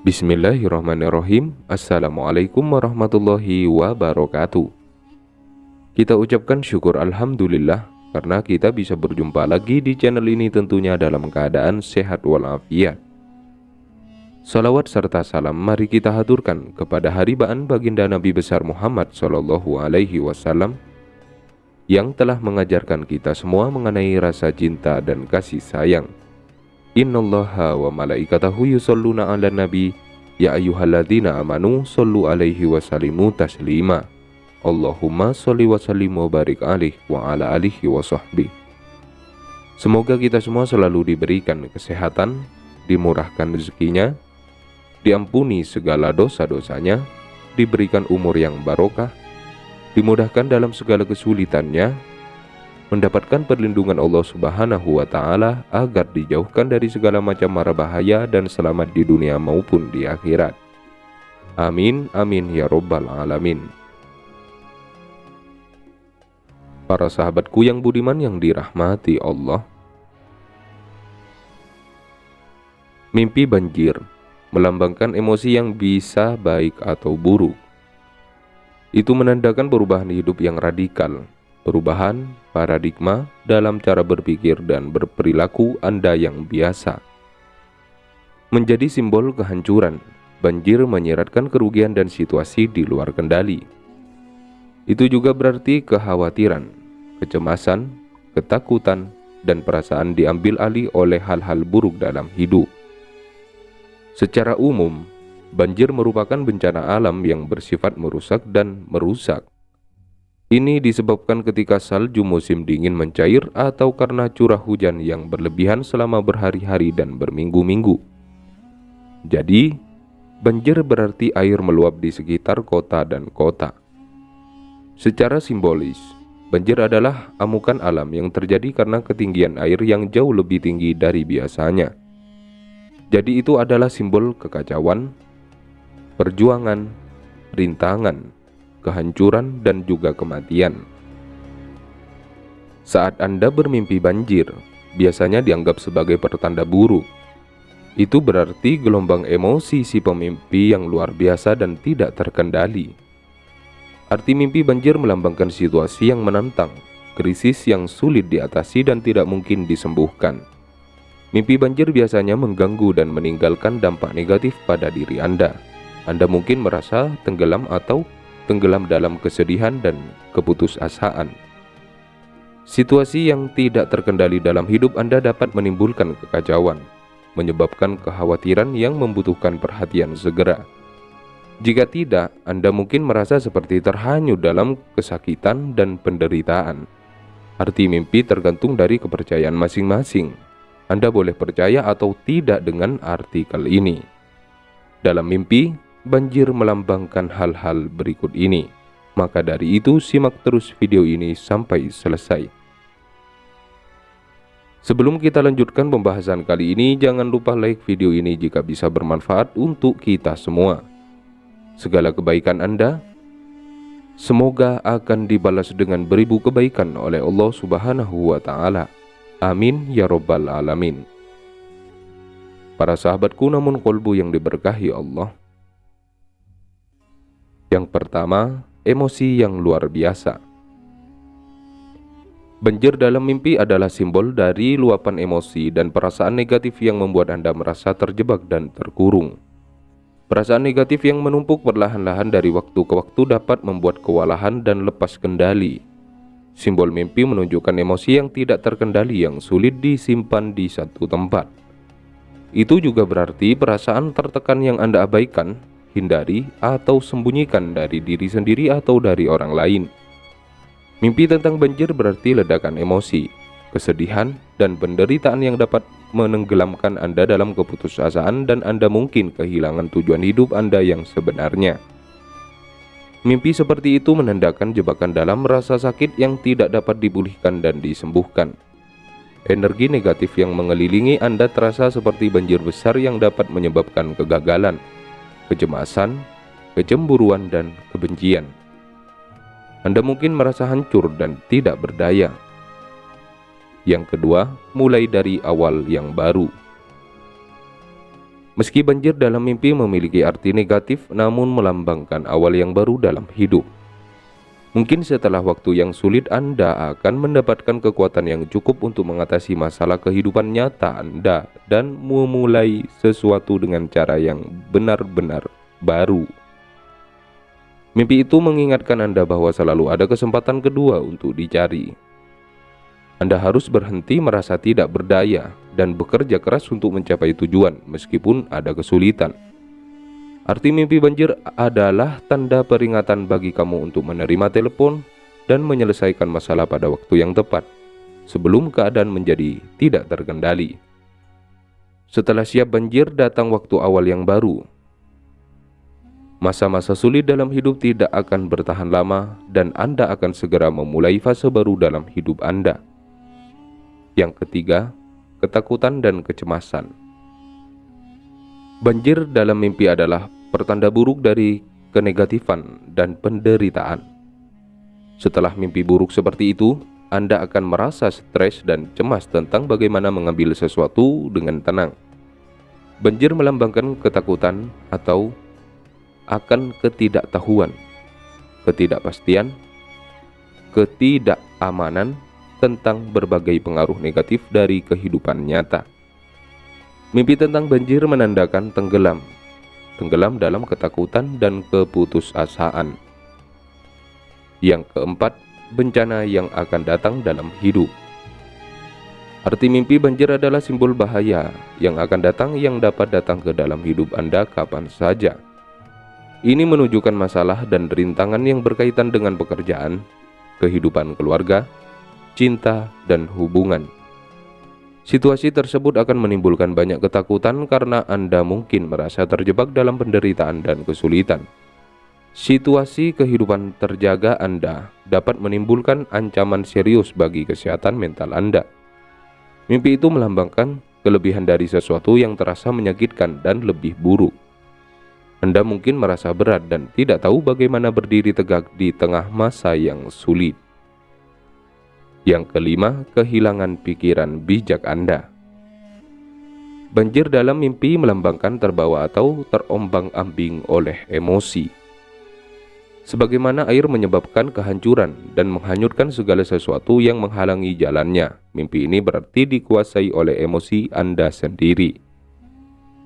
Bismillahirrahmanirrahim. Assalamualaikum warahmatullahi wabarakatuh. Kita ucapkan syukur Alhamdulillah karena kita bisa berjumpa lagi di channel ini, tentunya dalam keadaan sehat walafiat. Salawat serta salam mari kita haturkan kepada haribaan baginda Nabi besar Muhammad SAW yang telah mengajarkan kita semua mengenai rasa cinta dan kasih sayang. Innallaha wa malaikatahu yusholluna 'alan nabi ya ayyuhalladzina amanu shollu 'alaihi wa sallimu taslima. Allahumma sholli wa sallim wa barik alaihi wa ala alihi wa sahbihi. Semoga kita semua selalu diberikan kesehatan, dimurahkan rezekinya, diampuni segala dosa-dosanya, diberikan umur yang barokah, dimudahkan dalam segala kesulitannya, mendapatkan perlindungan Allah Subhanahu wa Ta'ala agar dijauhkan dari segala macam mara bahaya dan selamat di dunia maupun di akhirat. Amin, amin ya robbal alamin. Para sahabatku yang budiman yang dirahmati Allah, mimpi banjir melambangkan emosi yang bisa baik atau buruk. Itu menandakan perubahan hidup yang radikal, perubahan paradigma dalam cara berpikir dan berperilaku Anda yang biasa. Menjadi simbol kehancuran, banjir menyiratkan kerugian dan situasi di luar kendali. Itu juga berarti kekhawatiran, kecemasan, ketakutan, dan perasaan diambil alih oleh hal-hal buruk dalam hidup. Secara umum, banjir merupakan bencana alam yang bersifat merusak dan merusak. Ini disebabkan ketika salju musim dingin mencair atau karena curah hujan yang berlebihan selama berhari-hari dan berminggu-minggu. Jadi, banjir berarti air meluap di sekitar kota dan kota. Secara simbolis, banjir adalah amukan alam yang terjadi karena ketinggian air yang jauh lebih tinggi dari biasanya. Jadi itu adalah simbol kekacauan, perjuangan, rintangan, kehancuran, dan juga kematian. Saat Anda bermimpi banjir, biasanya dianggap sebagai pertanda buruk. Itu berarti gelombang emosi si pemimpi yang luar biasa dan tidak terkendali. Arti mimpi banjir melambangkan situasi yang menantang, krisis yang sulit diatasi dan tidak mungkin disembuhkan. Mimpi banjir biasanya mengganggu dan meninggalkan dampak negatif pada diri Anda. Anda mungkin merasa tenggelam atau tenggelam dalam kesedihan dan keputusasaan. Situasi yang tidak terkendali dalam hidup Anda dapat menimbulkan kekacauan, menyebabkan kekhawatiran yang membutuhkan perhatian segera. Jika tidak, Anda mungkin merasa seperti terhanyut dalam kesakitan dan penderitaan. Arti mimpi tergantung dari kepercayaan masing-masing. Anda boleh percaya atau tidak dengan artikel ini. Dalam mimpi, banjir melambangkan hal-hal berikut ini. Maka dari itu, simak terus video ini sampai selesai. Sebelum kita lanjutkan pembahasan kali ini, jangan lupa like video ini jika bisa bermanfaat untuk kita semua. Segala kebaikan Anda semoga akan dibalas dengan beribu kebaikan oleh Allah Subhanahu wa Ta'ala. Amin ya robbal alamin. Para sahabatku namun kolbu yang diberkahi Allah, yang pertama, emosi yang luar biasa. Banjir dalam mimpi adalah simbol dari luapan emosi dan perasaan negatif yang membuat Anda merasa terjebak dan terkurung. Perasaan negatif yang menumpuk perlahan-lahan dari waktu ke waktu dapat membuat kewalahan dan lepas kendali. Simbol mimpi menunjukkan emosi yang tidak terkendali yang sulit disimpan di satu tempat. Itu juga berarti perasaan tertekan yang Anda abaikan, hindari, atau sembunyikan dari diri sendiri atau dari orang lain. Mimpi tentang banjir berarti ledakan emosi, kesedihan, dan penderitaan yang dapat menenggelamkan Anda dalam keputusasaan dan Anda mungkin kehilangan tujuan hidup Anda yang sebenarnya. Mimpi seperti itu menandakan jebakan dalam rasa sakit yang tidak dapat dipulihkan dan disembuhkan. Energi negatif yang mengelilingi Anda terasa seperti banjir besar yang dapat menyebabkan kegagalan, kecemasan, kecemburuan, dan kebencian. Anda mungkin merasa hancur dan tidak berdaya. Yang kedua, mulai dari awal yang baru. Meski banjir dalam mimpi memiliki arti negatif, namun melambangkan awal yang baru dalam hidup. Mungkin setelah waktu yang sulit, Anda akan mendapatkan kekuatan yang cukup untuk mengatasi masalah kehidupan nyata Anda dan memulai sesuatu dengan cara yang benar-benar baru. Mimpi itu mengingatkan Anda bahwa selalu ada kesempatan kedua untuk dicari. Anda harus berhenti merasa tidak berdaya dan bekerja keras untuk mencapai tujuan meskipun ada kesulitan. Arti mimpi banjir adalah tanda peringatan bagi kamu untuk menerima telepon dan menyelesaikan masalah pada waktu yang tepat, sebelum keadaan menjadi tidak terkendali. Setelah siap banjir, datang waktu awal yang baru. Masa-masa sulit dalam hidup tidak akan bertahan lama dan Anda akan segera memulai fase baru dalam hidup Anda. Yang ketiga, ketakutan dan kecemasan. Banjir dalam mimpi adalah pertanda buruk dari kenegatifan dan penderitaan. Setelah mimpi buruk seperti itu, Anda akan merasa stres dan cemas tentang bagaimana mengambil sesuatu dengan tenang. Banjir melambangkan ketakutan atau akan ketidaktahuan, ketidakpastian, ketidakamanan tentang berbagai pengaruh negatif dari kehidupan nyata. Mimpi tentang banjir menandakan tenggelam dalam ketakutan dan keputusasaan. Yang keempat, bencana yang akan datang dalam hidup. Arti mimpi banjir adalah simbol bahaya yang akan datang yang dapat datang ke dalam hidup Anda kapan saja. Ini menunjukkan masalah dan rintangan yang berkaitan dengan pekerjaan, kehidupan keluarga, cinta, dan hubungan. Situasi tersebut akan menimbulkan banyak ketakutan karena Anda mungkin merasa terjebak dalam penderitaan dan kesulitan. Situasi kehidupan terjaga Anda dapat menimbulkan ancaman serius bagi kesehatan mental Anda. Mimpi itu melambangkan kelebihan dari sesuatu yang terasa menyakitkan dan lebih buruk. Anda mungkin merasa berat dan tidak tahu bagaimana berdiri tegak di tengah masa yang sulit. Yang kelima, kehilangan pikiran bijak Anda. Banjir dalam mimpi melambangkan terbawa atau terombang-ambing oleh emosi. Sebagaimana air menyebabkan kehancuran dan menghanyutkan segala sesuatu yang menghalangi jalannya, mimpi ini berarti dikuasai oleh emosi Anda sendiri.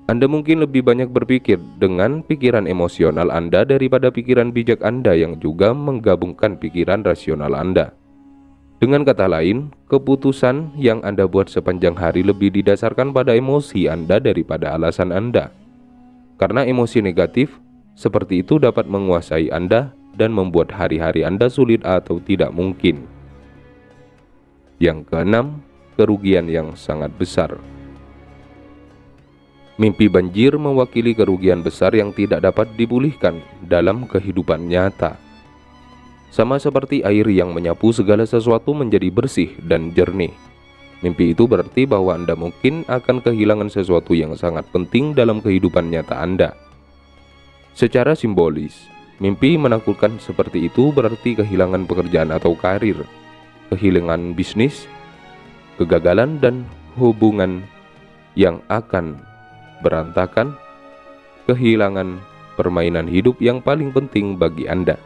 Anda mungkin lebih banyak berpikir dengan pikiran emosional Anda daripada pikiran bijak Anda yang juga menggabungkan pikiran rasional Anda. Dengan kata lain, keputusan yang Anda buat sepanjang hari lebih didasarkan pada emosi Anda daripada alasan Anda. Karena emosi negatif seperti itu dapat menguasai Anda dan membuat hari-hari Anda sulit atau tidak mungkin. Yang keenam, kerugian yang sangat besar. Mimpi banjir mewakili kerugian besar yang tidak dapat dipulihkan dalam kehidupan nyata. Sama seperti air yang menyapu segala sesuatu menjadi bersih dan jernih. Mimpi itu berarti bahwa Anda mungkin akan kehilangan sesuatu yang sangat penting dalam kehidupan nyata Anda. Secara simbolis, mimpi menakutkan seperti itu berarti kehilangan pekerjaan atau karir, kehilangan bisnis, kegagalan dan hubungan yang akan berantakan, kehilangan permainan hidup yang paling penting bagi Anda.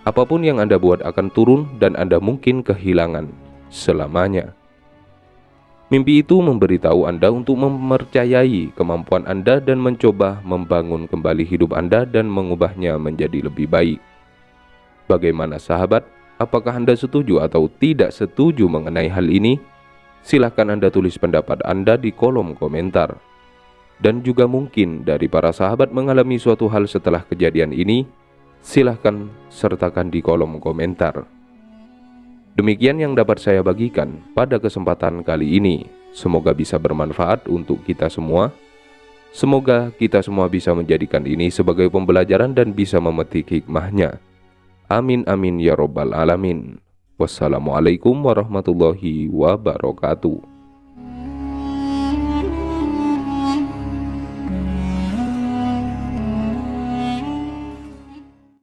Apapun yang Anda buat akan turun dan Anda mungkin kehilangan selamanya. Mimpi itu memberitahu Anda untuk mempercayai kemampuan Anda dan mencoba membangun kembali hidup Anda dan mengubahnya menjadi lebih baik. Bagaimana sahabat? Apakah Anda setuju atau tidak setuju mengenai hal ini? Silahkan Anda tulis pendapat Anda di kolom komentar. Dan juga mungkin dari para sahabat mengalami suatu hal setelah kejadian ini, silahkan sertakan di kolom komentar. Demikian yang dapat saya bagikan pada kesempatan kali ini. Semoga bisa bermanfaat untuk kita semua. Semoga kita semua bisa menjadikan ini sebagai pembelajaran dan bisa memetik hikmahnya. Amin amin ya robbal alamin. Wassalamualaikum warahmatullahi wabarakatuh.